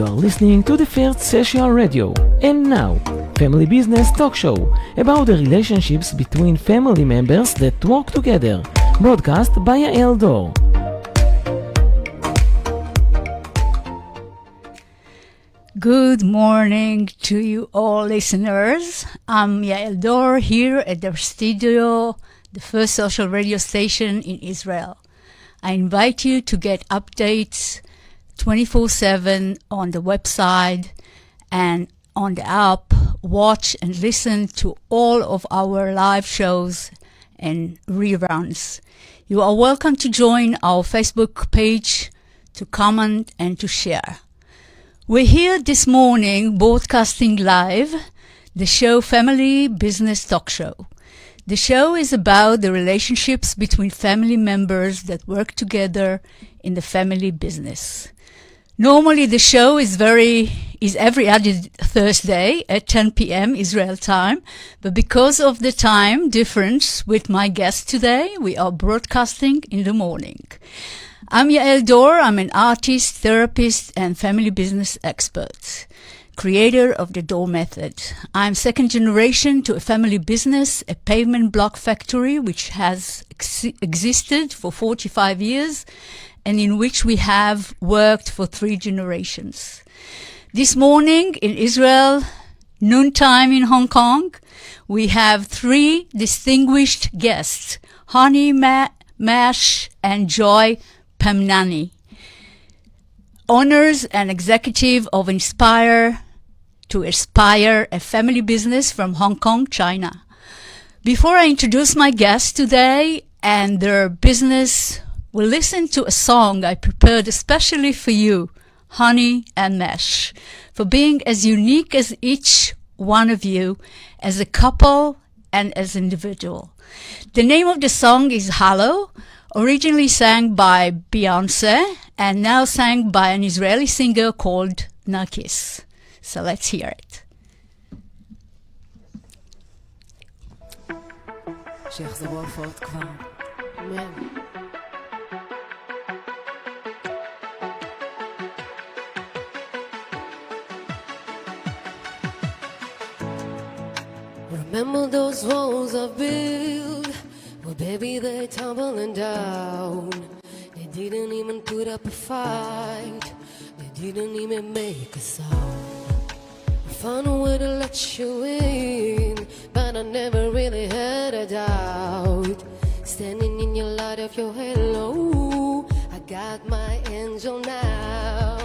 You are listening to the first Social Radio. And now, Family Business Talk Show about the relationships between family members that work together. Broadcast by Yael Dor. Good morning to you all listeners. I'm Yael Dor here at the studio, the first social radio station in Israel. I invite you to get updates 24/7 on the website and on the app. Watch and listen to all of our live shows and reruns. You are welcome to join our Facebook page, to comment and to share. We're here this morning broadcasting live the show Family Business Talk Show. The show is about the relationships between family members that work together in the family business. Normally the show is every other Thursday at 10 p.m. Israel time, but because of the time difference with my guest today, we are broadcasting in the morning. I'm Yael Dor. I'm an artist, therapist, and family business expert, creator of the Dor method. I'm second generation to a family business, a pavement block factory which has existed for 45 years and in which we have worked for 3 generations. This morning in Israel, noontime in Hong Kong, we have 3 distinguished guests, Honey Mash and Joy Pamnani, owners and executive of Inspire to Aspire, a family business from Hong Kong, China. Before I introduce my guests today and their business, we'll listen to a song I prepared especially for you, Honey and Mesh, for being as unique as each one of you, as a couple and as individual. The name of the song is Hello, originally sang by Beyonce and now sang by an Israeli singer called Narkis. So let's hear it. שיחזרו ההופעות כבר. אמן. Remember those walls I've built? Well, baby, they're tumbling down. They didn't even put up a fight. They didn't even make a sound. I found a way to let you in, but I never really had a doubt. Standing in your light of your halo, I got my angel now.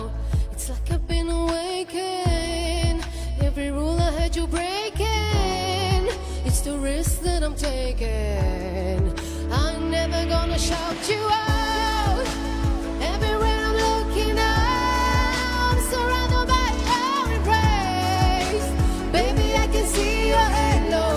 It's like I've been awakened. Every rule I had you breaking. It's the risk that I'm taking. I'm never gonna shout you out. Everywhere I'm looking now, I'm surrounded by your embrace. Baby, I can see your halo.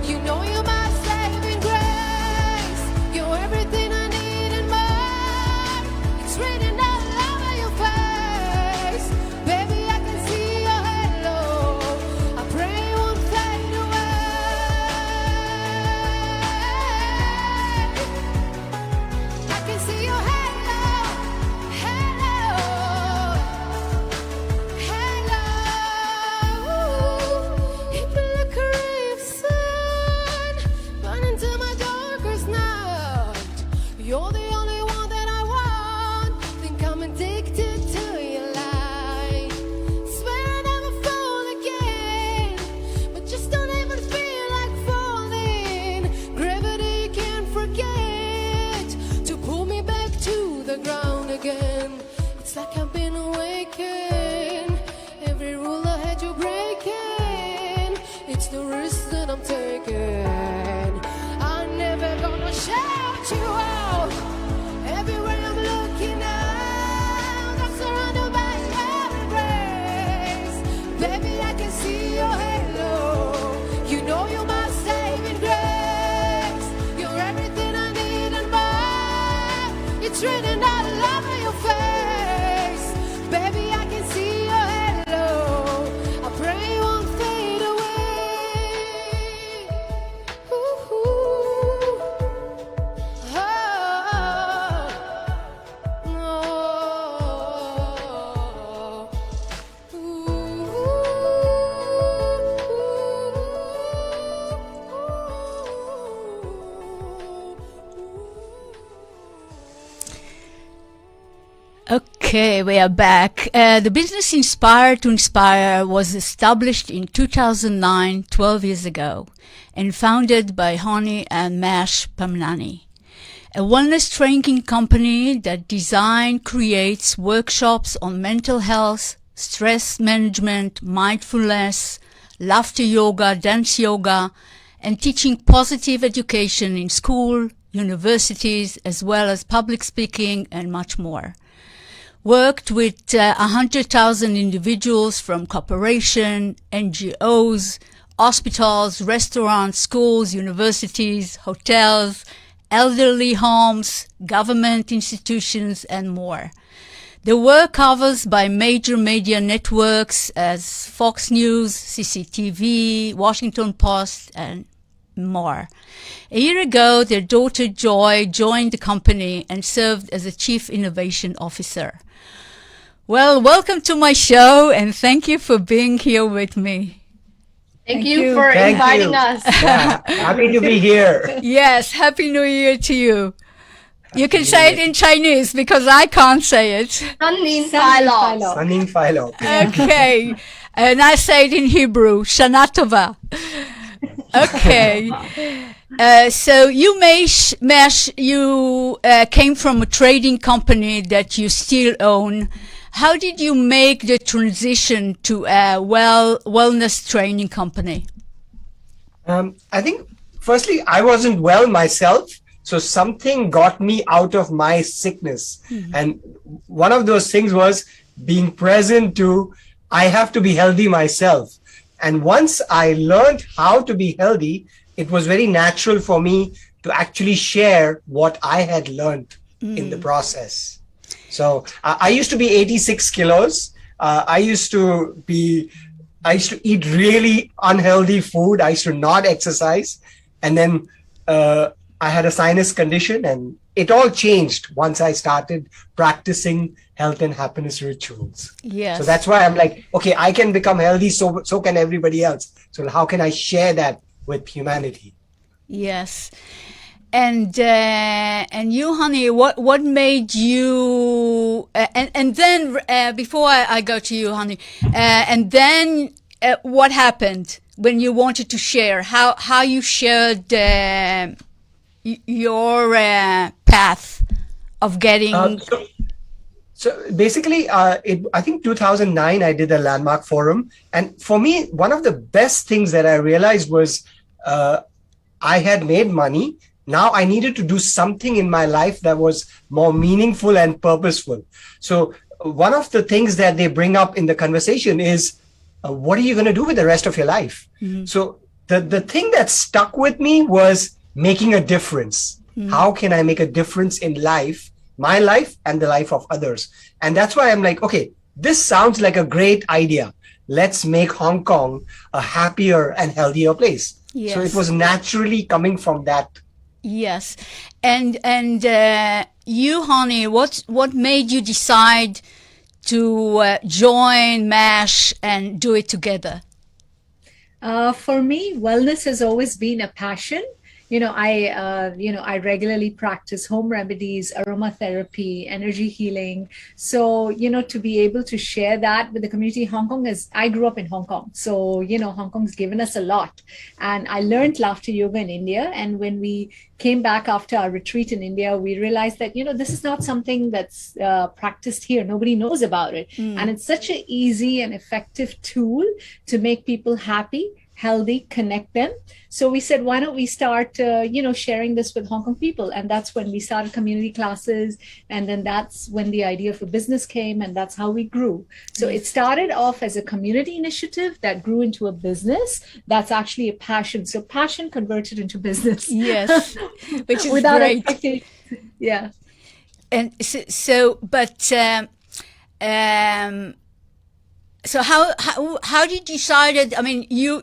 You know you're my saving grace. You're everything I need and more. It's written all over your face. Baby, I can see your halo. I pray it won't fade away. I can see your halo, halo, halo. It feel like a ray of sun burning to my darkest night. You're the only one that I want. Think I'm addicted to your light. Swear I never fall again, but just don't even feel like falling. Gravity can't forget to pull me back to the ground again. It's like I've been awakened. Every rule I had you breaking. It's the risk that I'm taking. I'm never gonna shout you out. Everywhere I'm looking now, I'm surrounded by your embrace. Baby, I can see your halo. You know you're my saving grace. You're everything I need and more. It's written all over your face. Baby, I can see your halo. I pray it won't fade away. Ooh, oh, no. Okay, we are back. The business Inspire to Inspire was established in 2009, 12 years ago, and founded by Hani and Mash Pamnani, a wellness training company that creates workshops on mental health, stress management, mindfulness, laughter yoga, dance yoga, and teaching positive education in school, universities, as well as public speaking and much more. Worked with 100,000 individuals from corporations, NGOs, hospitals, restaurants, schools, universities, hotels, elderly homes, government institutions, and more. The work covers by major media networks as Fox News, CCTV, Washington Post, and more. A year ago, their daughter Joy joined the company and served as a Chief Innovation Officer. Well, welcome to my show, and thank you for being here with me. Thank you for inviting us. Yeah, happy to be here. Yes, Happy New Year to you. You can say it in Chinese because I can't say it. Sunning Philo. Sunning Philo. Okay. And I say it in Hebrew, Shana Tova. Okay. So you, Mesh, you came from a trading company that you still own. How did you make the transition to a wellness training company? I think, firstly, I wasn't well myself, so something got me out of my sickness. Mm-hmm. And one of those things was being present to, I have to be healthy myself. And once I learned how to be healthy, it was very natural for me to actually share what I had learned in the process. So I used to be 86 kilos. I used to eat really unhealthy food. I used to not exercise. And then I had a sinus condition, and it all changed once I started practicing health and happiness rituals. Yes. So that's why I'm like, okay, I can become healthy, so can everybody else. So how can I share that with humanity? Yes. And you, honey, what made you? And then before I go to you, honey, and then what happened when you wanted to share? How you shared your path of getting? So basically, I think 2009, I did a landmark forum. And for me, one of the best things that I realized was I had made money. Now I needed to do something in my life that was more meaningful and purposeful. So one of the things that they bring up in the conversation is, what are you going to do with the rest of your life? Mm-hmm. So the thing that stuck with me was making a difference. Mm-hmm. How can I make a difference in life, my life and the life of others? And that's why I'm like, okay, this sounds like a great idea. Let's make Hong Kong a happier and healthier place. Yes. So it was naturally coming from that. Yes. And you, honey, what made you decide to join MASH and do it together? For me, wellness has always been a passion. I regularly practice home remedies, aromatherapy, energy healing. So, to be able to share that with the community, I grew up in Hong Kong. So, Hong Kong's given us a lot. And I learned laughter yoga in India. And when we came back after our retreat in India, we realized that, this is not something that's practiced here. Nobody knows about it. And it's such an easy and effective tool to make people happy, healthy, connect them. So we said, why don't we start, sharing this with Hong Kong people? And that's when we started community classes. And then that's when the idea for business came, and that's how we grew. So it started off as a community initiative that grew into a business. That's actually a passion. So passion converted into business. Yes, which is without great. Expectation. Yeah. And so how did you decide? I mean, you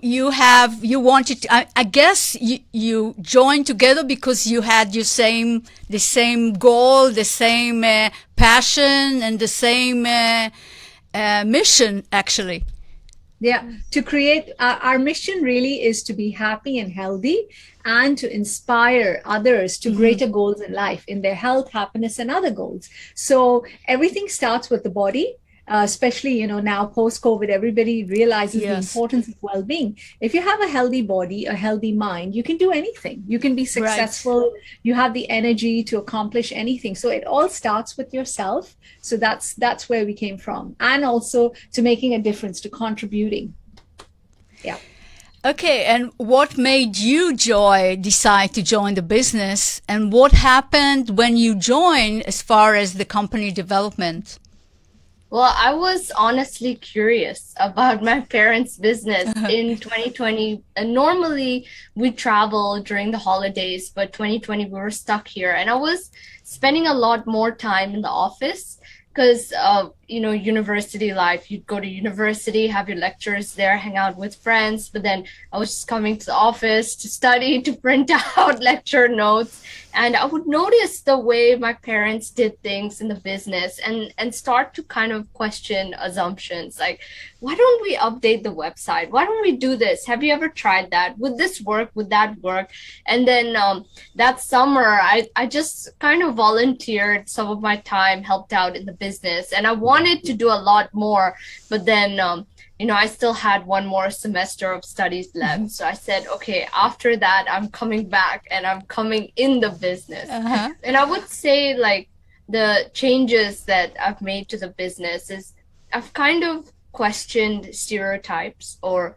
wanted to, I guess you joined together because you had the same goal, the same passion, and the same mission, actually. Yeah, to create our mission really is to be happy and healthy. and to inspire others to greater goals in life, in their health, happiness, and other goals. So everything starts with the body. Especially, now post-COVID, everybody realizes the importance of well-being. If you have a healthy body, a healthy mind, you can do anything. You can be successful. Right. You have the energy to accomplish anything. So it all starts with yourself. So that's where we came from. And also to making a difference, to contributing. Yeah. Okay, and what made you, Joy, decide to join the business? And what happened when you joined as far as the company development? Well, I was honestly curious about my parents' business in 2020. Normally, we travel during the holidays, but 2020, we were stuck here. And I was spending a lot more time in the office because, university life, you'd go to university, have your lectures there, hang out with friends. But then I was just coming to the office to study, to print out lecture notes. And I would notice the way my parents did things in the business and start to kind of question assumptions. Like, why don't we update the website? Why don't we do this? Have you ever tried that? Would this work? Would that work? And then that summer, I just kind of volunteered some of my time, helped out in the business. And I wanted to do a lot more. But then I still had one more semester of studies left. So I said, okay, after that, I'm coming back and I'm coming in the business. And I would say like the changes that I've made to the business is I've kind of questioned stereotypes or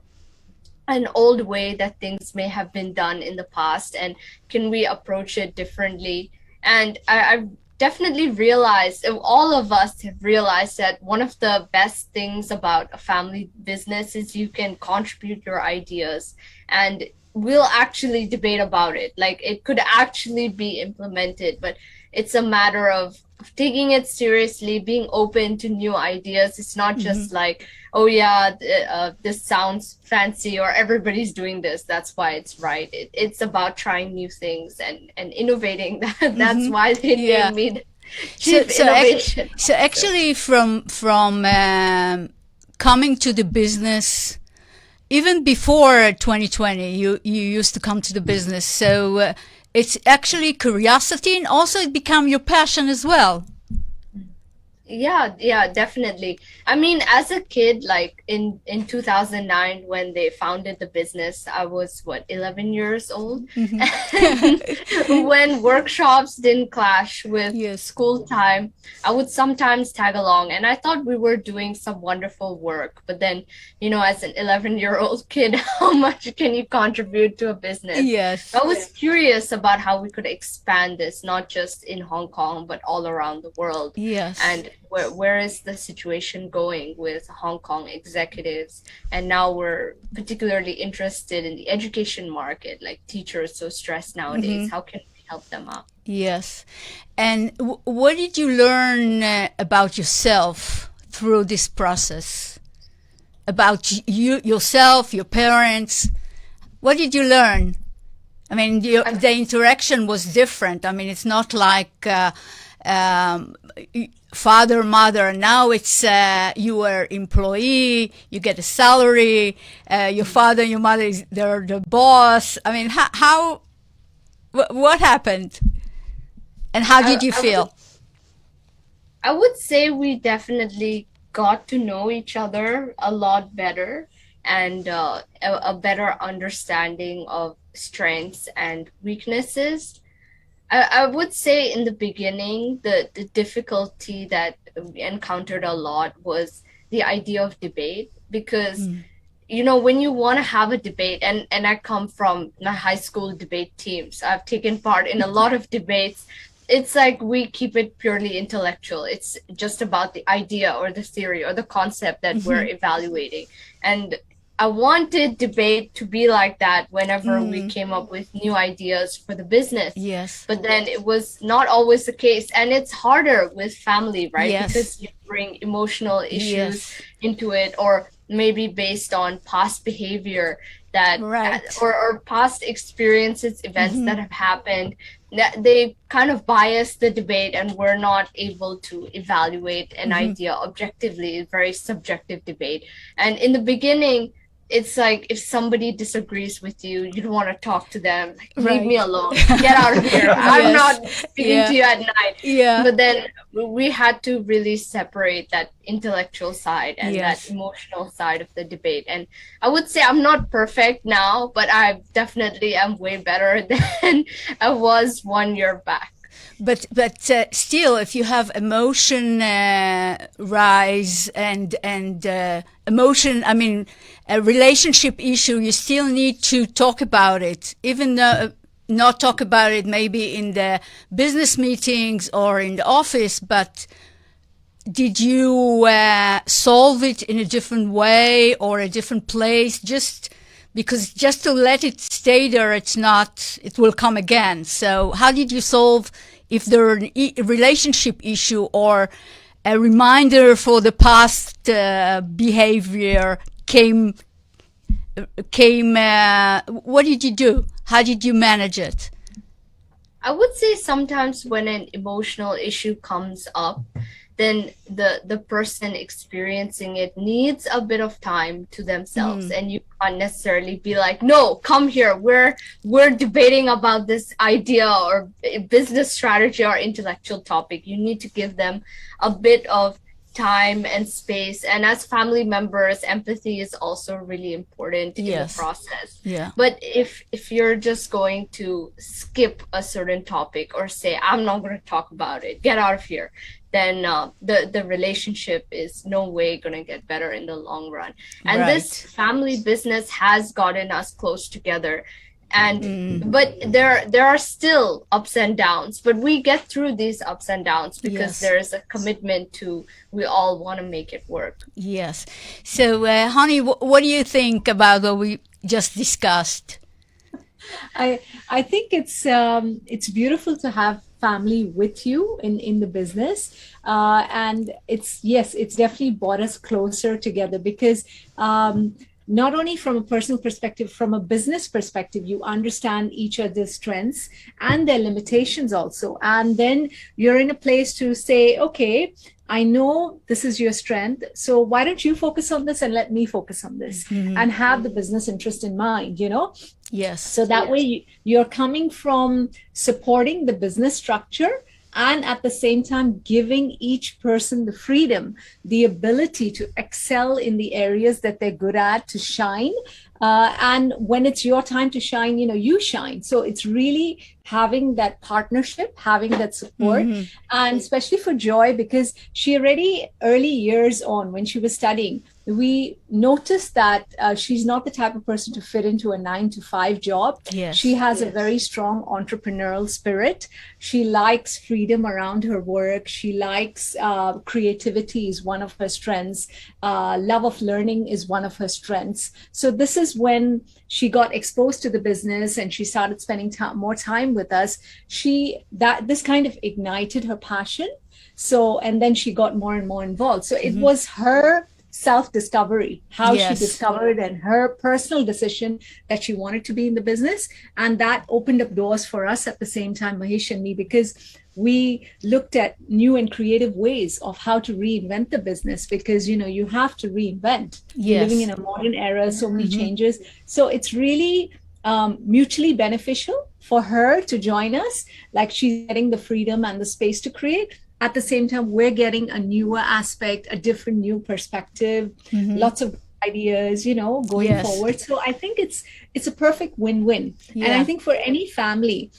an old way that things may have been done in the past. And can we approach it differently? And I've definitely realized, all of us have realized that one of the best things about a family business is you can contribute your ideas and we'll actually debate about it. Like it could actually be implemented, but it's a matter of taking it seriously, being open to new ideas. It's not just like, oh yeah, this sounds fancy or everybody's doing this, that's why it's right. It's about trying new things and innovating. That's why they named me the Chief Innovation. So actually from coming to the business, even before 2020, you used to come to the business. So it's actually curiosity, and also it became your passion as well. Yeah, definitely. I mean, as a kid, like in 2009, when they founded the business, I was 11 years old. When workshops didn't clash with school time, I would sometimes tag along, and I thought we were doing some wonderful work. But then, as an 11-year-old kid, how much can you contribute to a business? Yes. I was curious about how we could expand this, not just in Hong Kong, but all around the world. Yes. And where is the situation going with Hong Kong executives? And now we're particularly interested in the education market, like teachers so stressed nowadays. How can we help them out? Yes. And what did you learn about yourself through this process? About you, yourself, your parents? What did you learn? I mean, the interaction was different. I mean, it's not like father, mother. Now it's you are employee, you get a salary, your father and your mother, they're the boss. I mean, what happened? And how did you feel? I would say we definitely got to know each other a lot better and a better understanding of strengths and weaknesses. I would say in the beginning, the difficulty that we encountered a lot was the idea of debate, because, when you want to have a debate, and I come from my high school debate teams, I've taken part in a lot of debates. It's like we keep it purely intellectual. It's just about the idea or the theory or the concept that we're evaluating. And I wanted debate to be like that whenever we came up with new ideas for the business. Yes. But then it was not always the case. And it's harder with family, right? Yes. Because you bring emotional issues into it, or maybe based on past behavior that, or past experiences, events that have happened, that they kind of bias the debate and we're not able to evaluate an idea objectively. Very subjective debate. And in the beginning, it's like if somebody disagrees with you, you don't want to talk to them. Like, leave Right. me alone. Get out of here. I'm Yes. not speaking to you at night. Yeah. But then we had to really separate that intellectual side and Yes. that emotional side of the debate. And I would say I'm not perfect now, but I definitely am way better than I was 1 year back. But still, if you have emotion rise and emotion, I mean, a relationship issue, you still need to talk about it, even though not talk about it maybe in the business meetings or in the office, but did you solve it in a different way or a different place? Because just to let it stay there, it will come again. So how did you solve if there are a relationship issue or a reminder for the past behavior came, what did you do? How did you manage it? I would say sometimes when an emotional issue comes up, then the person experiencing it needs a bit of time to themselves, and you can't necessarily be like, no, come here, we're debating about this idea or business strategy or intellectual topic. You need to give them a bit of time and space, and as family members, empathy is also really important in the process. Yeah. But if you're just going to skip a certain topic or say, I'm not going to talk about it, get out of here, then the relationship is no way going to get better in the long run. And this family business has gotten us close together. And but there are still ups and downs, but we get through these ups and downs because there is a commitment to, we all want to make it work. Yes. So, honey, what do you think about what we just discussed? I think it's beautiful to have family with you in the business, and it's definitely brought us closer together because not only from a personal perspective, from a business perspective, you understand each other's strengths and their limitations also. And then you're in a place to say, okay, I know this is your strength, so why don't you focus on this and let me focus on this, and have the business interest in mind, you know? Yes. So that way you're coming from supporting the business structure and at the same time giving each person the freedom, the ability to excel in the areas that they're good at, to shine. And when it's your time to shine, you shine. So it's really having that partnership, having that support, and especially for Joy, because she already early years on when she was studying, we noticed that she's not the type of person to fit into a 9-to-5 job. Yes. She has a very strong entrepreneurial spirit. She likes freedom around her work. She likes creativity is one of her strengths. Love of learning is one of her strengths. So this is when she got exposed to the business and she started spending more time with us. This kind of ignited her passion. So, and then she got more and more involved. So it was her self-discovery, how she discovered and her personal decision that she wanted to be in the business. And that opened up doors for us at the same time, Mahesh and me, because we looked at new and creative ways of how to reinvent the business, because, you have to reinvent. You're living in a modern era, so many changes. So it's really mutually beneficial for her to join us. Like, she's getting the freedom and the space to create. At the same time, we're getting a newer aspect, a different new perspective, lots of ideas, going forward. So I think it's a perfect win-win. Yeah. And I think for any family,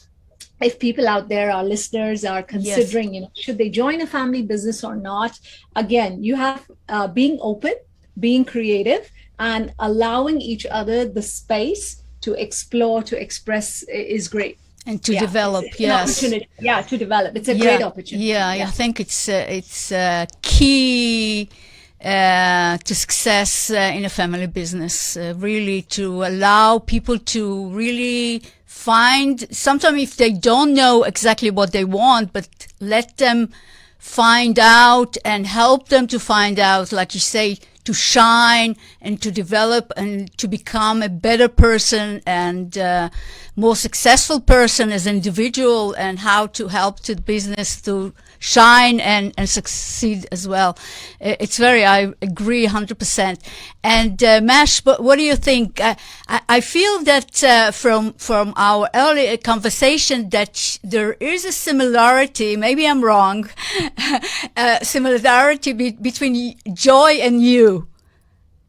if people out there, our listeners, are considering, should they join a family business or not? Again, you have being open, being creative, and allowing each other the space to explore, to express is great. And to develop, to develop. It's a great opportunity. Yeah, I think it's key to success in a family business, really, to allow people to really find, sometimes if they don't know exactly what they want, but let them find out and help them to find out, like you say, shine and to develop and to become a better person and more successful person as an individual, and how to help to the business to shine and succeed as well. I agree 100%. And Mash, but what do you think? I feel that from our earlier conversation that there is a similarity, maybe I'm wrong, similarity between Joy and you.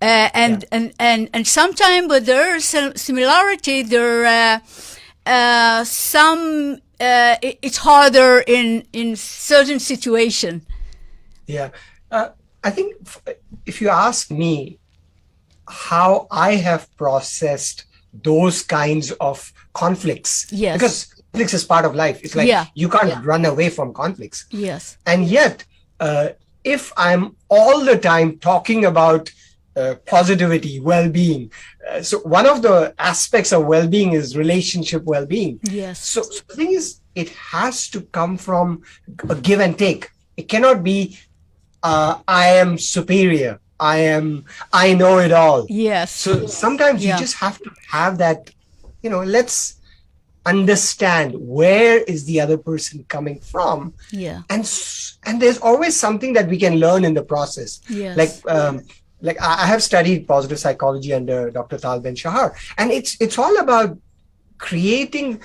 And sometimes where there is some similarity, it's harder in certain situation. Yeah. I think if you ask me how I have processed those kinds of conflicts, yes, because conflicts is part of life. It's like you can't run away from conflicts. Yes. And yet, if I'm all the time talking about positivity, well-being. So one of the aspects of well-being is relationship well-being. Yes. So the thing is, it has to come from a give and take. It cannot be, I am superior. I know it all. Yes. So sometimes you just have to have that, let's understand where is the other person coming from. Yeah. And there's always something that we can learn in the process. Yes. Like I have studied positive psychology under Dr. Tal Ben Shahar, and it's all about creating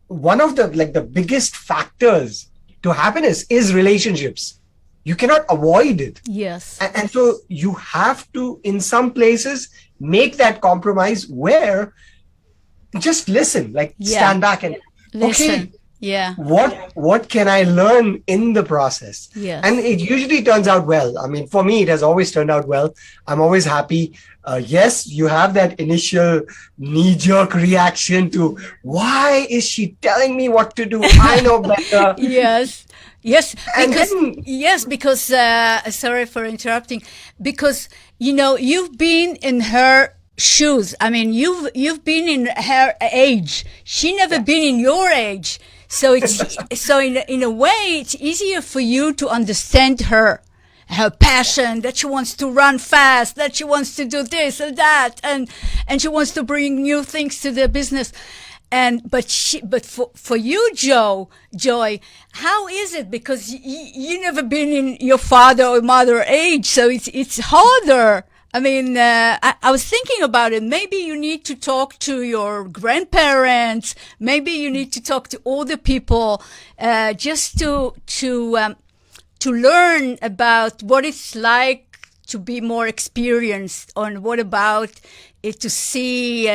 one of the biggest factors to happiness is relationships. You cannot avoid it. Yes. And so you have to, in some places, make that compromise where just listen, stand back and listen. Okay. Yeah. What can I learn in the process? Yes. And it usually turns out well. I mean, for me, it has always turned out well. I'm always happy. Yes, you have that initial knee-jerk reaction to, why is she telling me what to do? I know better. Yes. Yes. Because sorry for interrupting. Because, you've been in her shoes. I mean, you've been in her age. She never been in your age. So in a way, it's easier for you to understand her passion, that she wants to run fast, that she wants to do this and that, and she wants to bring new things to the business. But for you, Joy, how is it? Because you never been in your father or mother age, so it's harder. I mean, I was thinking about it. Maybe you need to talk to your grandparents. Maybe you need to talk to older people, just to learn about what it's like to be more experienced, on what about it to see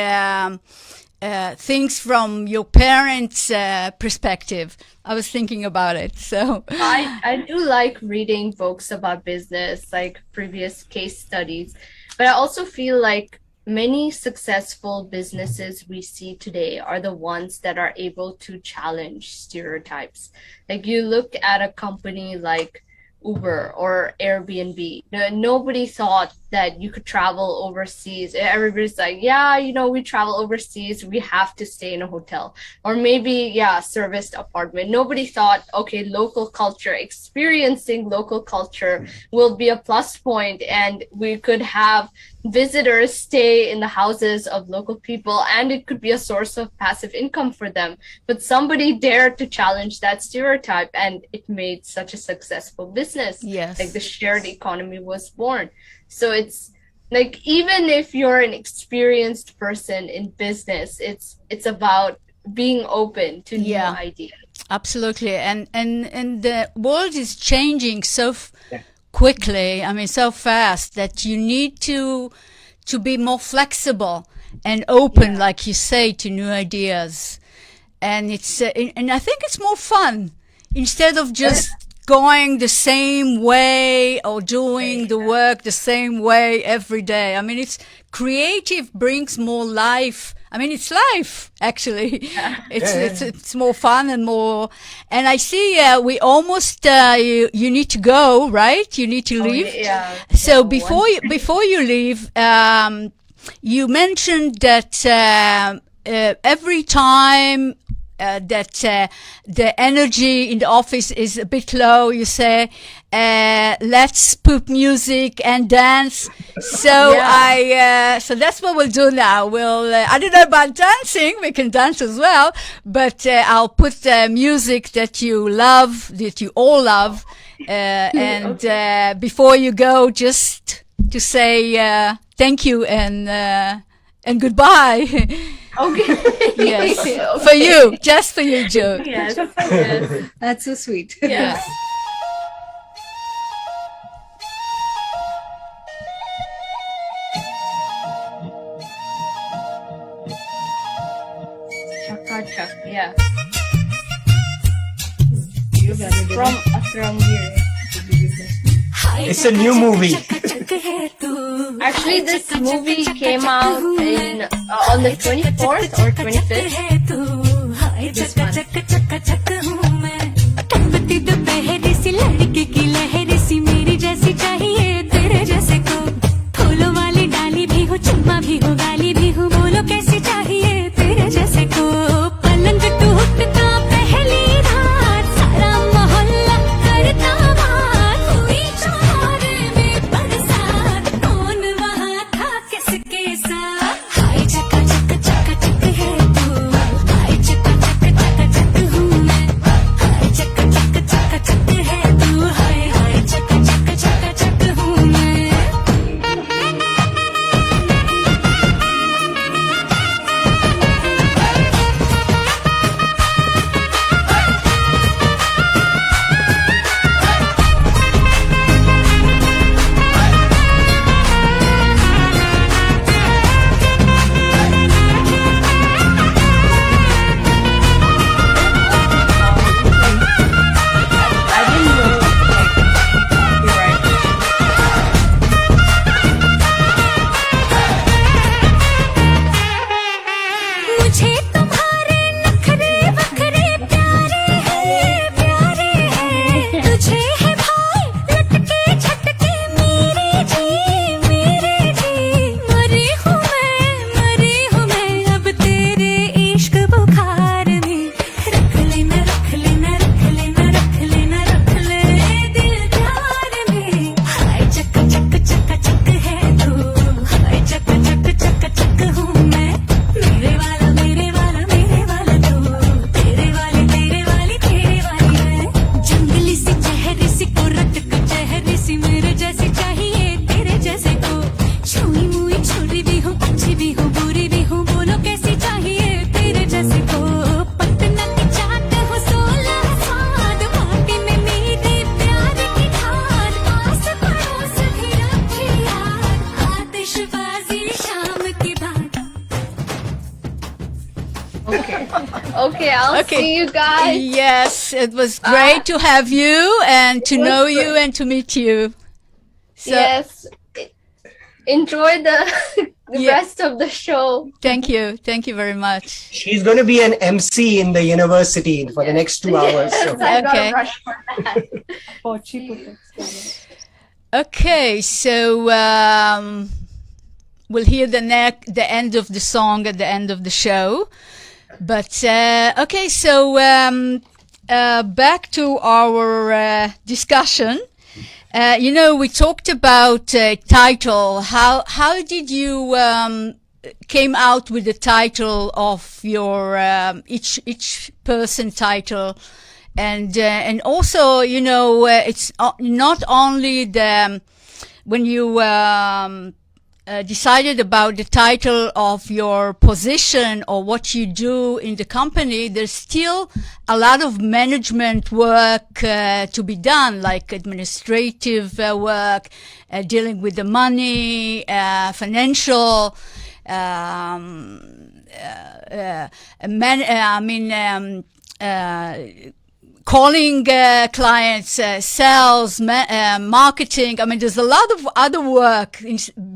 things from your parents' perspective. I was thinking about it. So I do like reading books about business, like previous case studies, but I also feel like many successful businesses we see today are the ones that are able to challenge stereotypes. Like you look at a company like Uber or Airbnb. Nobody thought that you could travel overseas. Everybody's like, we travel overseas, we have to stay in a hotel. Or maybe, serviced apartment. Nobody thought, okay, local culture, experiencing local culture will be a plus point, and we could have visitors stay in the houses of local people, and it could be a source of passive income for them. But somebody dared to challenge that stereotype, and it made such a successful business. Yes. Like the shared economy was born. So it's like, even if you're an experienced person in business, it's about being open to new ideas. Absolutely. And the world is changing so quickly, I mean, so fast, that you need to be more flexible and open, like you say, to new ideas. And it's and I think it's more fun instead of just going the same way or doing the work the same way every day. I mean, it's creative, brings more life. I mean, it's life, actually. It's more fun and more. And I see we almost you need to go, right? You need to leave. So before you leave, you mentioned that every time that the energy in the office is a bit low, you say, let's put music and dance. So so that's what we'll do now. We'll, I don't know about dancing. We can dance as well, but I'll put music that you love, that you all love. And before you go, just to say thank you and goodbye. Okay. Yes, Okay. for you, just for you, Joe. Yes. Yes. That's so sweet. Yeah. Chaka chak. Yeah. From here. It's a new movie. Actually, this movie came out in on the 24th or 25th. This month. Okay, I'll see you guys. Yes, it was great to have you and to know you and to meet you. So, Yes. Enjoy the rest of the show. Thank you. Thank you very much. She's going to be an MC in the university for the next 2 hours. Yes, So. I gotta Okay. rush for that. Okay, so we'll hear the end of the song at the end of the show. But okay, so back to our discussion. We talked about title. How did you came out with the title of your each person title? And also, it's not only when you decided about the title of your position or what you do in the company, there's still a lot of management work to be done, like administrative work, dealing with the money, financial, calling clients, sales, marketing. I mean, there's a lot of other work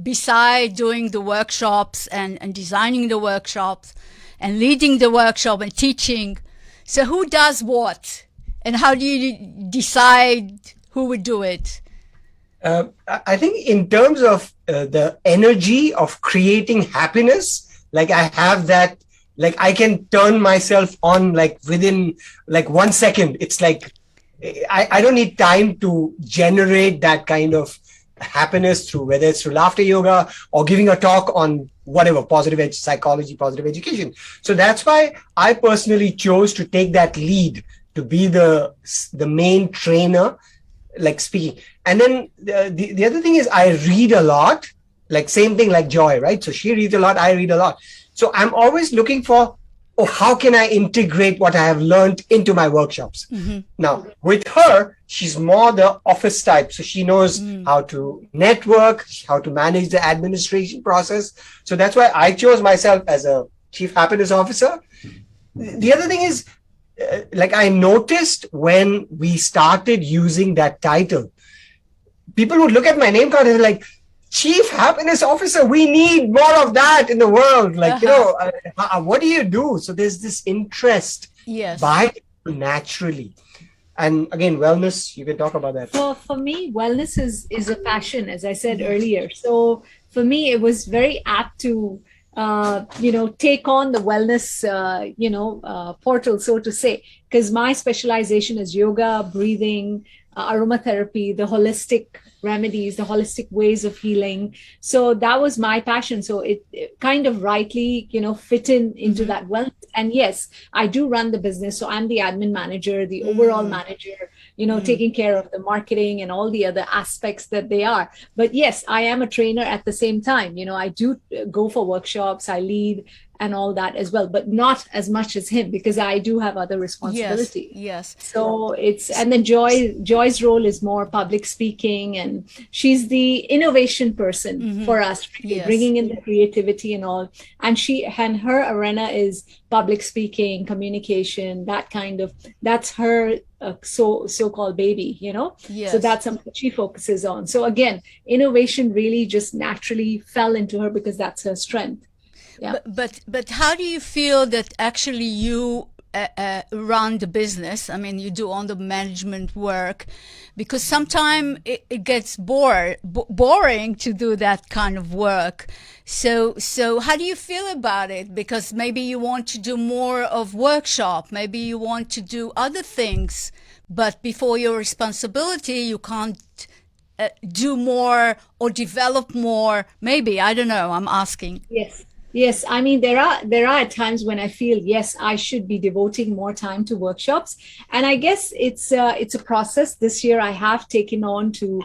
beside doing the workshops and designing the workshops and leading the workshop and teaching. So who does what? And how do you decide who would do it? I think in terms of the energy of creating happiness, like I have that. Like I can turn myself on like within like 1 second. It's like I don't need time to generate that kind of happiness through, whether it's through laughter yoga or giving a talk on whatever, psychology, positive education. So that's why I personally chose to take that lead to be the main trainer, like speaking. And then the other thing is I read a lot, like same thing like Joy, right? So she reads a lot, I read a lot. So I'm always looking for, how can I integrate what I have learned into my workshops? Mm-hmm. Now, with her, she's more the office type. So she knows how to network, how to manage the administration process. So that's why I chose myself as a chief happiness officer. The other thing is, like I noticed when we started using that title, people would look at my name card and like, Chief Happiness Officer, we need more of that in the world. Like, what do you do? So there's this interest by people naturally. And again, wellness, you can talk about that. For me, wellness is a passion, as I said earlier. So for me, it was very apt to, take on the wellness, portal, so to say, because my specialization is yoga, breathing, aromatherapy, the holistic remedies, the holistic ways of healing. So that was my passion. So it kind of rightly, fit into that wellness. And yes, I do run the business. So I'm the admin manager, the overall manager, taking care of the marketing and all the other aspects that they are. But yes, I am a trainer at the same time. I do go for workshops, I lead and all that as well, but not as much as him because I do have other responsibilities. Yes. So and then Joy's role is more public speaking, and she's the innovation person for us, bringing in the creativity and all. And her arena is public speaking, communication, that's her so-called baby, So that's something she focuses on. So again, innovation really just naturally fell into her because that's her strength. Yeah. But how do you feel that actually you run the business? I mean, you do all the management work, because sometimes it gets boring to do that kind of work. So how do you feel about it? Because maybe you want to do more of workshop, maybe you want to do other things, but before your responsibility, you can't do more or develop more. Maybe, I don't know, I'm asking. Yes. I mean, there are times when I feel, yes, I should be devoting more time to workshops. And I guess it's a process. This year I have taken on to,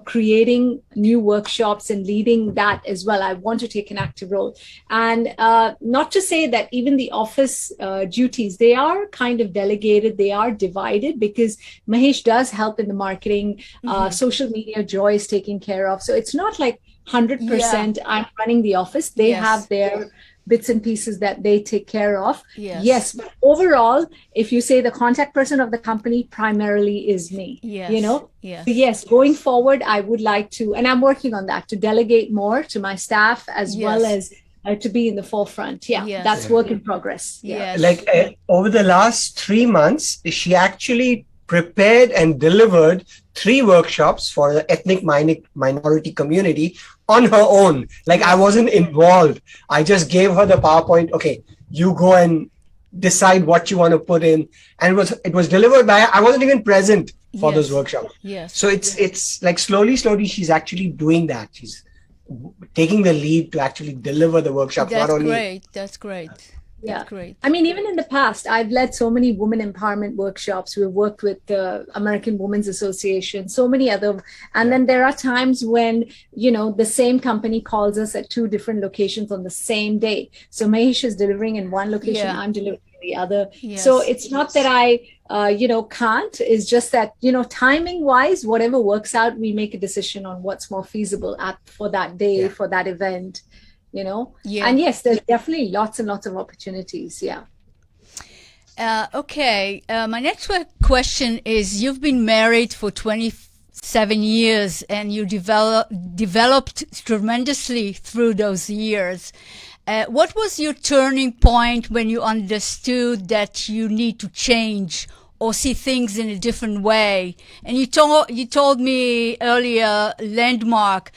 creating new workshops and leading that as well. I want to take an active role. And not to say that even the office duties, they are kind of delegated, they are divided, because Mahesh does help in the marketing, social media, Joy is taking care of. So it's not like 100% I'm running the office. They have their bits and pieces that they take care of. Yes, but overall, if you say the contact person of the company primarily is me, So yes, going forward, I would like to, and I'm working on that, to delegate more to my staff as well as to be in the forefront. That's work in progress. Like over the last 3 months, she actually prepared and delivered 3 workshops for the ethnic minority community on her own. Like I wasn't involved. I just gave her the PowerPoint. Okay, you go and decide what you want to put in. And it was delivered by, I wasn't even present for those workshops. So it's like slowly, she's actually doing that. She's taking the lead to actually deliver the workshops. That's great. Yeah, great. I mean, even in the past, I've led so many women empowerment workshops. We've worked with the American Women's Association, so many other. And then there are times when, the same company calls us at 2 different locations on the same day. So Mahesh is delivering in one location, I'm delivering in the other. So it's not that I, can't. It's just that, timing wise, whatever works out, we make a decision on what's more feasible for that day, for that event. And yes, there's definitely lots and lots of opportunities. Okay, my next question is, you've been married for 27 years and you developed tremendously through those years. What was your turning point when you understood that you need to change or see things in a different way? And you told me earlier, landmark.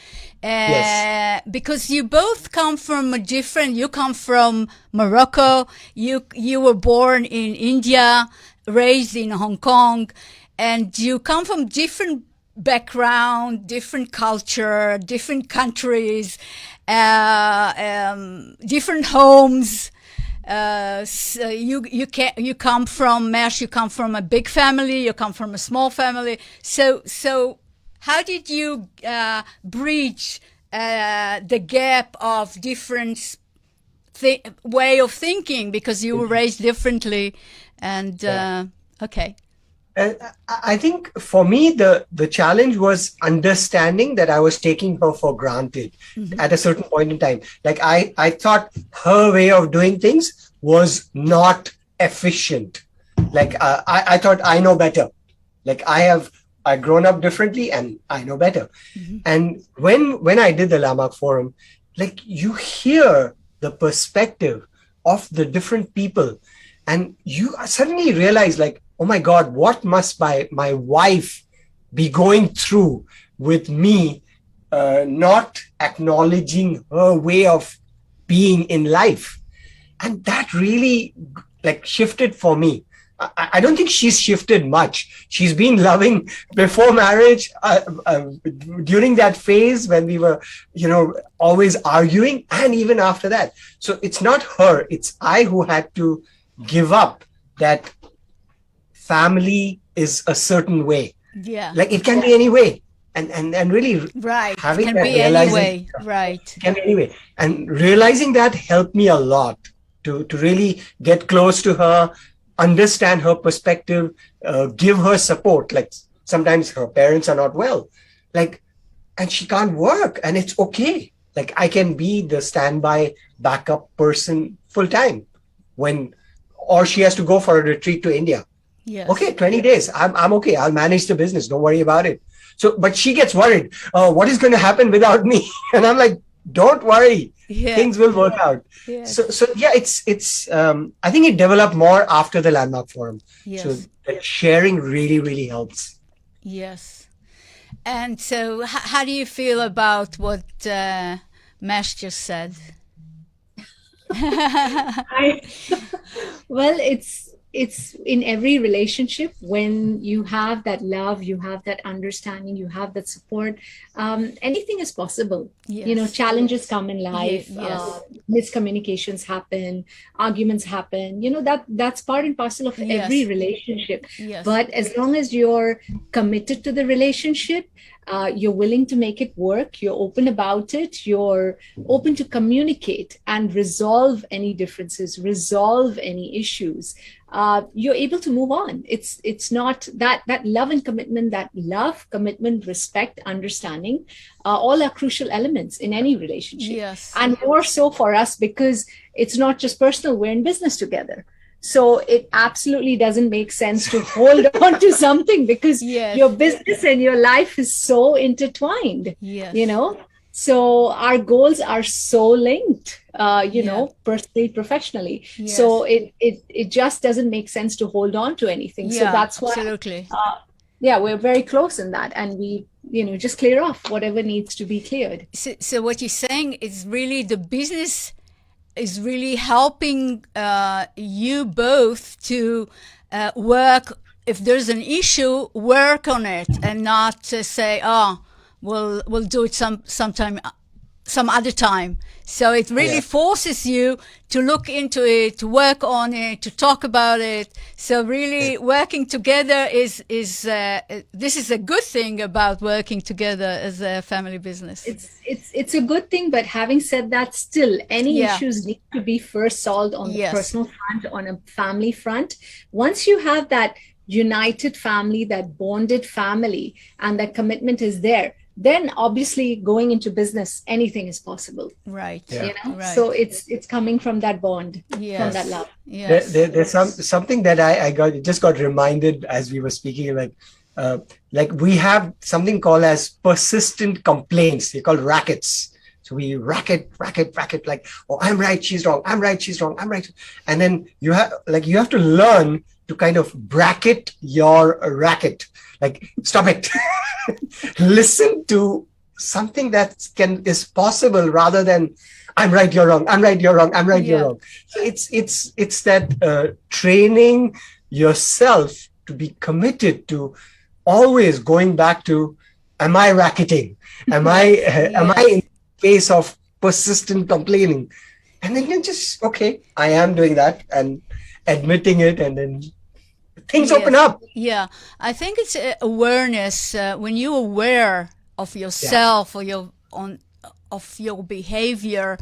Because you both come from you come from Morocco, you were born in India, raised in Hong Kong, and you come from different background, different culture, different countries, different homes. So you come from Mesh, you come from a big family, you come from a small family. So how did you bridge the gap of different way of thinking, because you were raised differently? And okay. I think for me, the challenge was understanding that I was taking her for granted at a certain point in time. Like I thought her way of doing things was not efficient. Like I thought I know better. Like I've grown up differently and I know better. And when I did the Landmark Forum, like you hear the perspective of the different people, and you suddenly realize, like, oh my God, what must my wife be going through with me not acknowledging her way of being in life? And that really like shifted for me. I don't think she's shifted much. She's been loving before marriage, during that phase when we were, always arguing, and even after that. So it's not her, it's I who had to give up that family is a certain way. Yeah. Like it can be any way. And really right. having can that be any way. Right. It can be any way. And realizing that helped me a lot to really get close to her, understand her perspective, give her support. Like sometimes her parents are not well, like, and she can't work, and it's okay. Like I can be the standby backup person full time or she has to go for a retreat to India. Yes. Okay, 20 days. I'm okay. I'll manage the business. Don't worry about it. So, but she gets worried. What is going to happen without me? And I'm like, don't worry. Yeah. Things will work out. Yes. So yeah, it's. I think it developed more after the Landmark Forum. Yes. So that sharing really, really helps. Yes. And so, how do you feel about what Mesh just said? Well, it's in every relationship, when you have that love, you have that understanding, you have that support, anything is possible. Yes. Challenges come in life, yes. Miscommunications happen, arguments happen, that's part and parcel of every relationship. Yes. But as long as you're committed to the relationship, you're willing to make it work, you're open about it, you're open to communicate and resolve any differences, resolve any issues, you're able to move on. It's not that love and commitment, commitment, respect, understanding, all are crucial elements in any relationship. Yes. And more so for us, because it's not just personal, we're in business together. So it absolutely doesn't make sense to hold on to something, because your business and your life is so intertwined, So our goals are so linked, personally, professionally. Yes. So it just doesn't make sense to hold on to anything. So that's why, absolutely. We're very close in that. And we, just clear off whatever needs to be cleared. So what you're saying is really the business is really helping you both to work. If there's an issue, work on it, and not say, we'll do it some other time. So it really forces you to look into it, to work on it, to talk about it. So really working together is this is a good thing about working together as a family business. It's a good thing, but having said that, still any issues need to be first solved on the personal front, on a family front. Once you have that united family, that bonded family, and that commitment is there, then obviously going into business, anything is possible. Right. Right. So it's coming from that bond, from that love. Yes. There's something that I got reminded as we were speaking, like we have something called as persistent complaints. They're called rackets. So we racket, like, oh, I'm right, she's wrong. I'm right, she's wrong. I'm right. And then you have to learn to kind of bracket your racket. Like, stop it. Listen to something that is possible, rather than I'm right, you're wrong. I'm right, you're wrong. I'm right, you're wrong. So it's that training yourself to be committed to always going back to, am I racketing? Am I in face of persistent complaining? And then you just, okay, I am doing that, and admitting it, and then things open up. Yeah, I think it's awareness. When you're aware of yourself or of your behavior,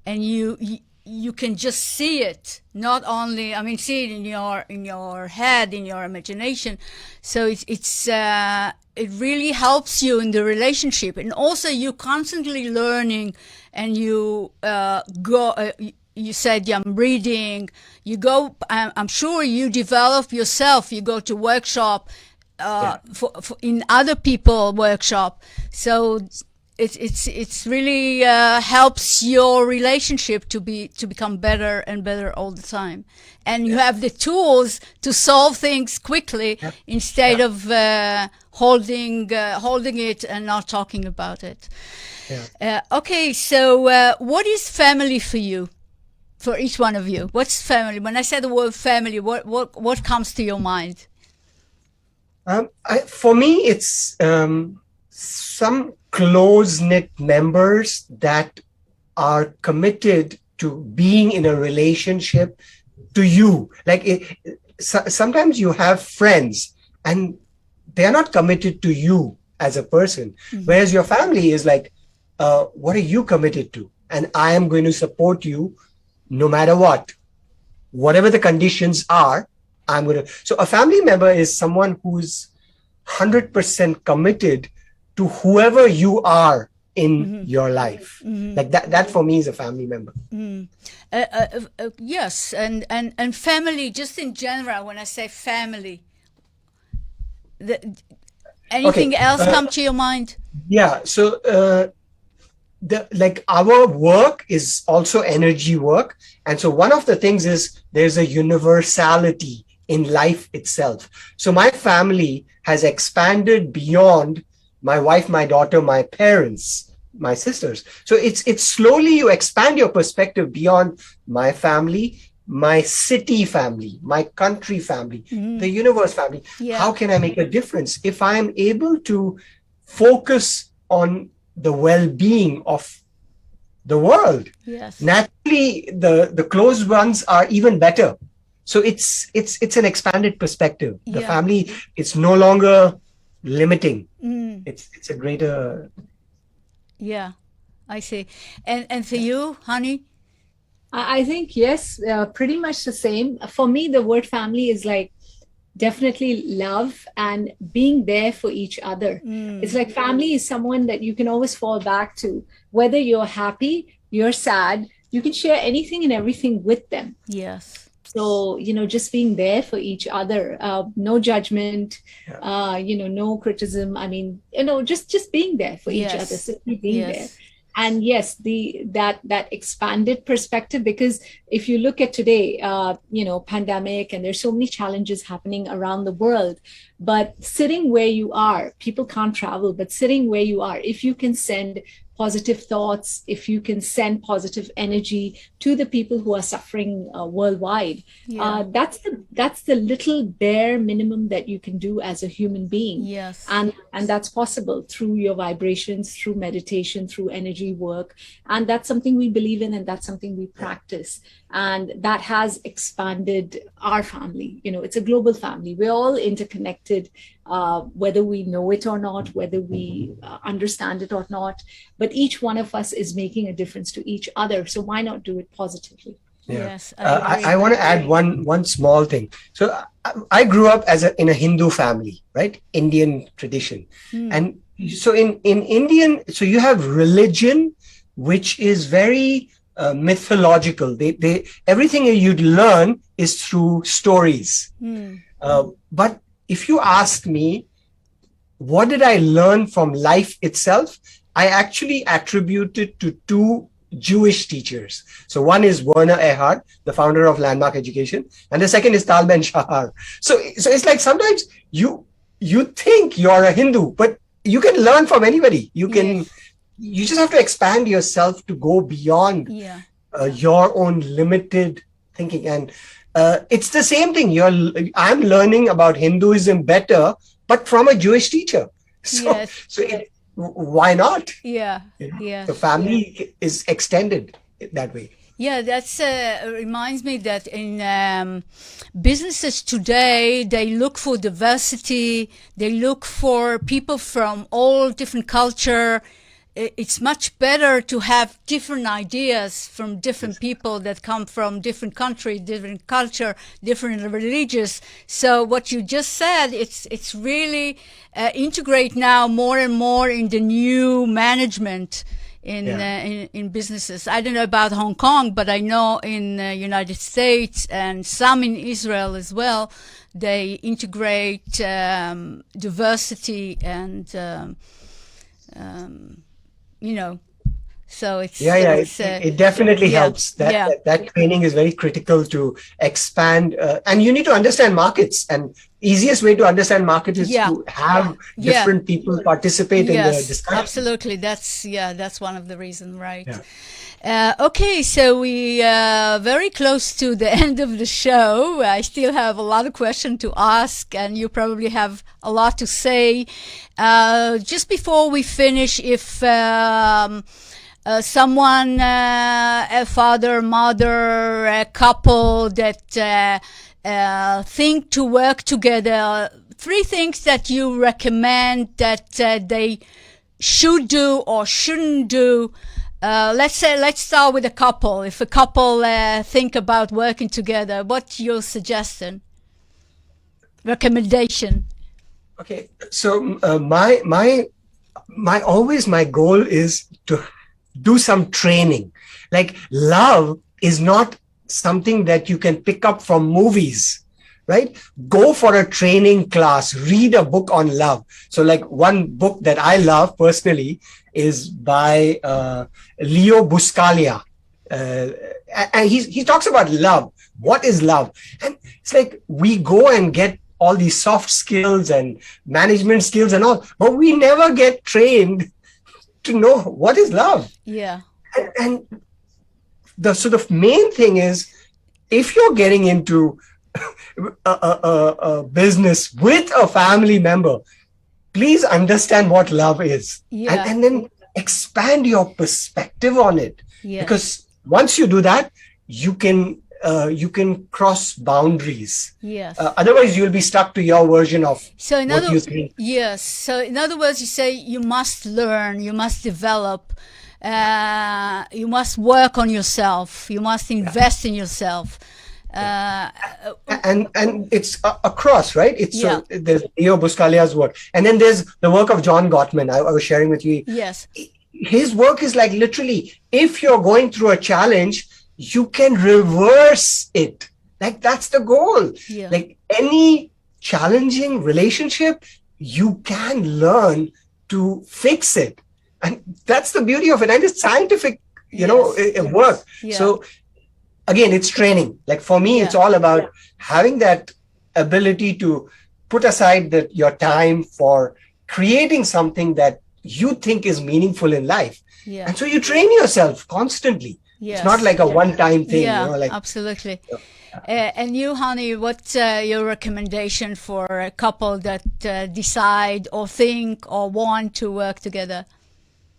and you can just see it, not only, I mean, see it in your head, in your imagination. So it really helps you in the relationship, and also you're constantly learning, and you you said, I'm reading, you go, I'm sure you develop yourself, you go to workshop, for in other people workshop. So it's really helps your relationship to become better and better all the time. And you have the tools to solve things quickly instead of holding it and not talking about it. Okay, so what is family for you? For each one of you, what's family? When I say the word family, what comes to your mind? For me, it's some close-knit members that are committed to being in a relationship to you. Like sometimes you have friends and they're not committed to you as a person, whereas your family is like, what are you committed to? And I am going to support you no matter what. Whatever the conditions are, I'm going to. So a family member is someone who's 100% committed to whoever you are in your life. Like that for me is a family member. Yes, and family, just in general, when I say family, anything else come to your mind? Yeah, so like our work is also energy work. And so one of the things is there's a universality in life itself. So my family has expanded beyond my wife, my daughter, my parents, my sisters. So it's slowly you expand your perspective beyond my family, my city family, my country family, the universe family. How can I make a difference? If I'm able to focus on the well-being of the world, naturally the close ones are even better. So it's an expanded perspective. The family, it's no longer limiting. It's a greater. Yeah, I see. And for you, honey? I think, yes, pretty much the same. For me, the word family is like definitely love and being there for each other. It's like family is someone that you can always fall back to. Whether you're happy, you're sad, you can share anything and everything with them. Yes. So, just being there for each other, no judgment, no criticism. I mean, just being there for each other, simply being there. And yes, that expanded perspective, because if you look at today, pandemic, and there's so many challenges happening around the world, but sitting where you are, people can't travel, but sitting where you are, if you can send positive thoughts, if you can send positive energy to the people who are suffering worldwide, that's the little bare minimum that you can do as a human being. Yes. And that's possible through your vibrations, through meditation, through energy work. And that's something we believe in, and that's something we practice. And that has expanded our family. It's a global family. We're all interconnected, whether we know it or not, whether we understand it or not. But each one of us is making a difference to each other. So why not do it positively? Yes. I want to add one small thing. So I grew up in a Hindu family, right? Indian tradition. And so in Indian, so you have religion, which is very mythological. They everything you'd learn is through stories. But if you ask me, what did I learn from life itself? I actually attribute it to two Jewish teachers. So one is Werner Erhard, the founder of Landmark Education, and the second is Tal Ben Shahar. So it's like sometimes you think you're a Hindu, but you can learn from anybody. You just have to expand yourself to go beyond your own limited thinking. And It's the same thing. I'm learning about Hinduism better, but from a Jewish teacher. Why not? Yeah, You know? yeah. The family is extended that way. Yeah, that's reminds me that in businesses today, they look for diversity. They look for people from all different culture. It's much better to have different ideas from different people that come from different country, different culture, different religious. So what you just said, it's really integrate now more and more in the new management in businesses. I don't know about Hong Kong, but I know in United States and some in Israel as well, they integrate diversity and so it's it definitely helps. That training is very critical to expand, and you need to understand markets. And easiest way to understand markets is to have different people participate in the discussion. Absolutely, that's one of the reasons, right? Okay, so we are very close to the end of the show. I still have a lot of questions to ask, and you probably have a lot to say. Just before we finish, if someone, a father, mother, a couple that think to work together, 3 things that you recommend that they should do or shouldn't do. Let's start with a couple. If a couple think about working together, what's your suggestion? Recommendation? Okay, so my goal is to do some training. Like, love is not something that you can pick up from movies, right? Go for a training class, read a book on love. So like one book that I love personally is by Leo Buscaglia. And he talks about love. What is love? And it's like we go and get all these soft skills and management skills and all, but we never get trained to know what is love. Yeah. And the sort of main thing is, if you're getting into a business with a family member, please understand what love is. Yeah. And then expand your perspective on it. Yeah. Because once you do that, you can cross boundaries. Yes. Otherwise, you'll be stuck to your version of what you think. Yes. So in other words, you say you must learn, you must develop, you must work on yourself, you must invest in yourself. And it's across, right? It's so there's Leo Buscaglia's work, and then there's the work of John Gottman. I was sharing with you. Yes. His work is like, literally, if you're going through a challenge, you can reverse it. Like, that's the goal. Yeah. Like any challenging relationship, you can learn to fix it. And that's the beauty of it. And it's scientific, work. Yeah. So again, it's training. Like for me, it's all about having that ability to put aside your time for creating something that you think is meaningful in life. Yeah. And so you train yourself constantly. Yes. It's not like a one-time thing. Yeah, absolutely. And you, honey, what's your recommendation for a couple that decide or think or want to work together?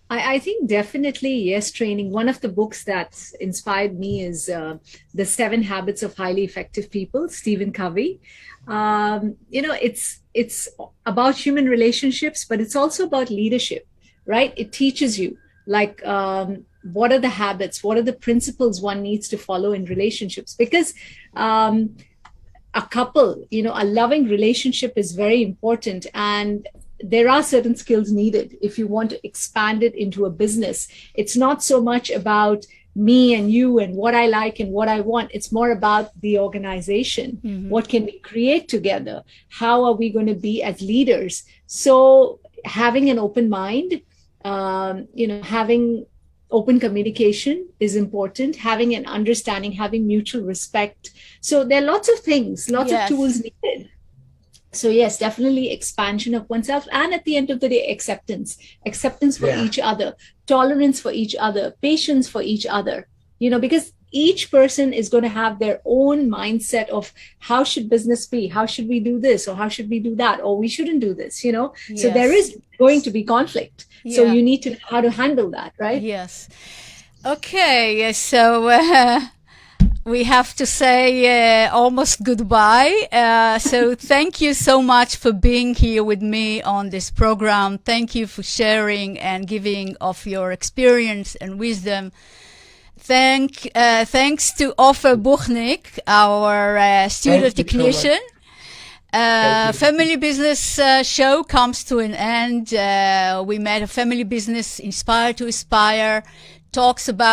I think definitely, yes, training. One of the books that inspired me is The 7 Habits of Highly Effective People, Stephen Covey. It's about human relationships, but it's also about leadership, right? It teaches you, like, what are the habits, what are the principles one needs to follow in relationships? Because a couple, a loving relationship is very important, and there are certain skills needed if you want to expand it into a business. It's not so much about me and you and what I like and what I want. It's more about the organization. Mm-hmm. What can we create together? How are we going to be as leaders? So having an open mind, having open communication is important, having an understanding, having mutual respect. So there are lots of things, lots of tools needed. So yes, definitely expansion of oneself. And at the end of the day, acceptance for each other, tolerance for each other, patience for each other, because each person is going to have their own mindset of how should business be? How should we do this? Or how should we do that? Or we shouldn't do this, you know? So there is going to be conflict. So you need to know how to handle that, right? Yes. Okay, so we have to say almost goodbye. So thank you so much for being here with me on this program. Thank you for sharing and giving of your experience and wisdom. Thanks to Ofer Buchnik, our studio technician. Family business show comes to an end. We made a family business Inspire to Aspire.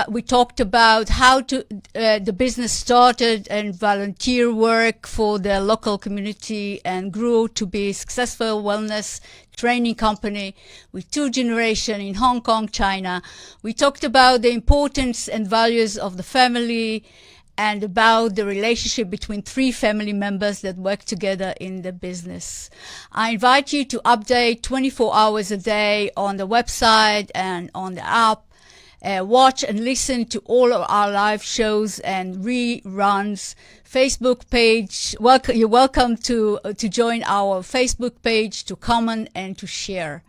We talked about how the business started and volunteer work for the local community and grew to be a successful wellness training company with 2 generations in Hong Kong, China. We talked about the importance and values of the family and about the relationship between 3 family members that work together in the business. I invite you to update 24 hours a day on the website and on the app. Watch and listen to all of our live shows and reruns. Facebook page. You're welcome to join our Facebook page, to comment and to share.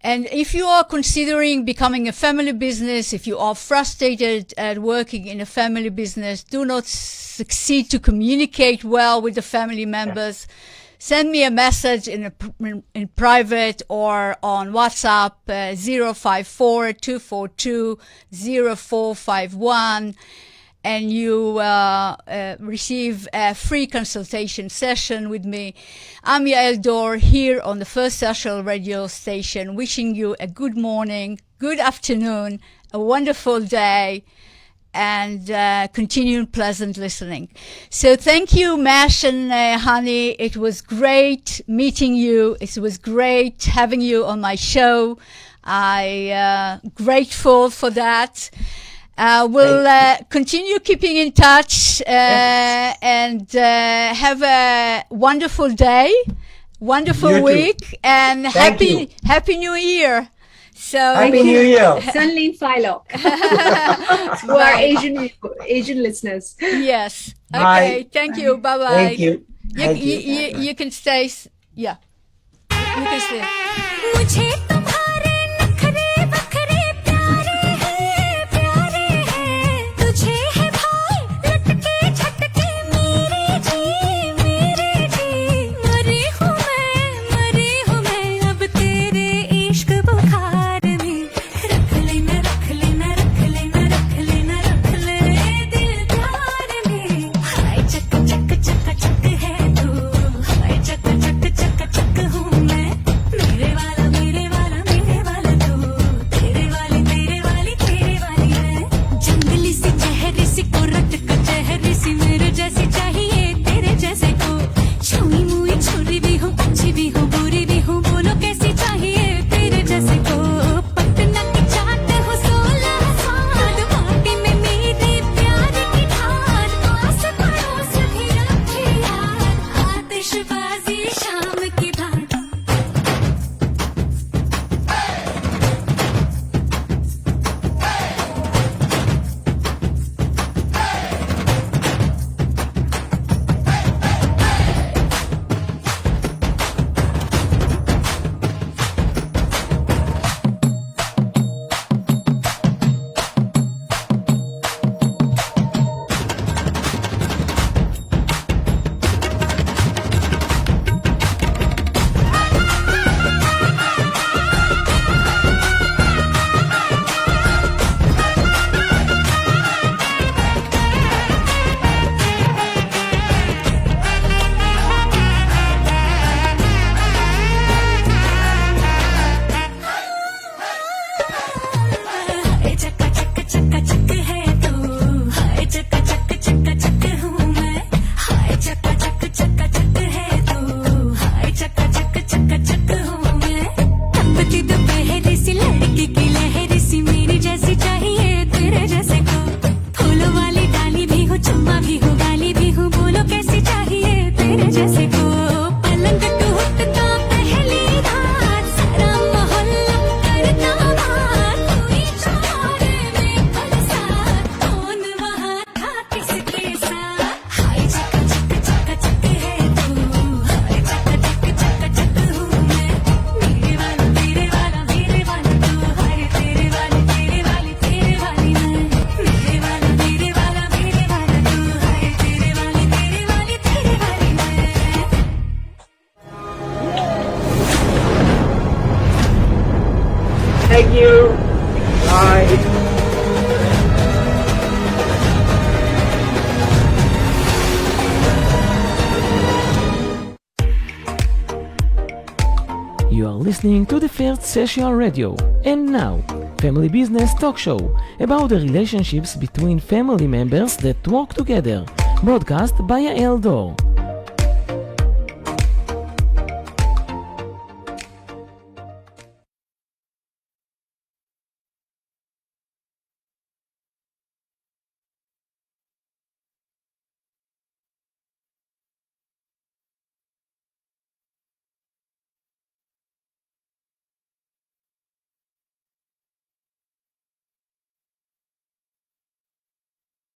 And if you are considering becoming a family business, if you are frustrated at working in a family business, do not succeed to communicate well with the family members, send me a message in private or on WhatsApp 054-242-0451, and you receive a free consultation session with me. I'm Yael Dor here on the First Social Radio Station, wishing you a good morning, good afternoon, a wonderful day, and continued pleasant listening. So thank you, Mash and Honey. It was great meeting you. It was great having you on my show. I'm grateful for that. We'll continue keeping in touch and have a wonderful day, wonderful week, and Happy New Year. So Happy New Year. Sunlin Philo. To our Asian listeners. Yes. Okay. Bye. Thank you. Bye-bye. Thank you. You can stay. Yeah. You can stay. मुझे तुम्हारे नखरे बखरे प्यारे हैं तुझे है भाई लटके झटके मेरे जी मरी हूँ मैं अब तेरे इश्क बुखार में रख लेना दिल प्यार में हाय चक चक चक चक है तू हाय चक चक चक चक हूँ मैं मेरे वाला listening to the first Social Radio. And now, Family Business Talk Show about the relationships between family members that work together. Broadcast by דור.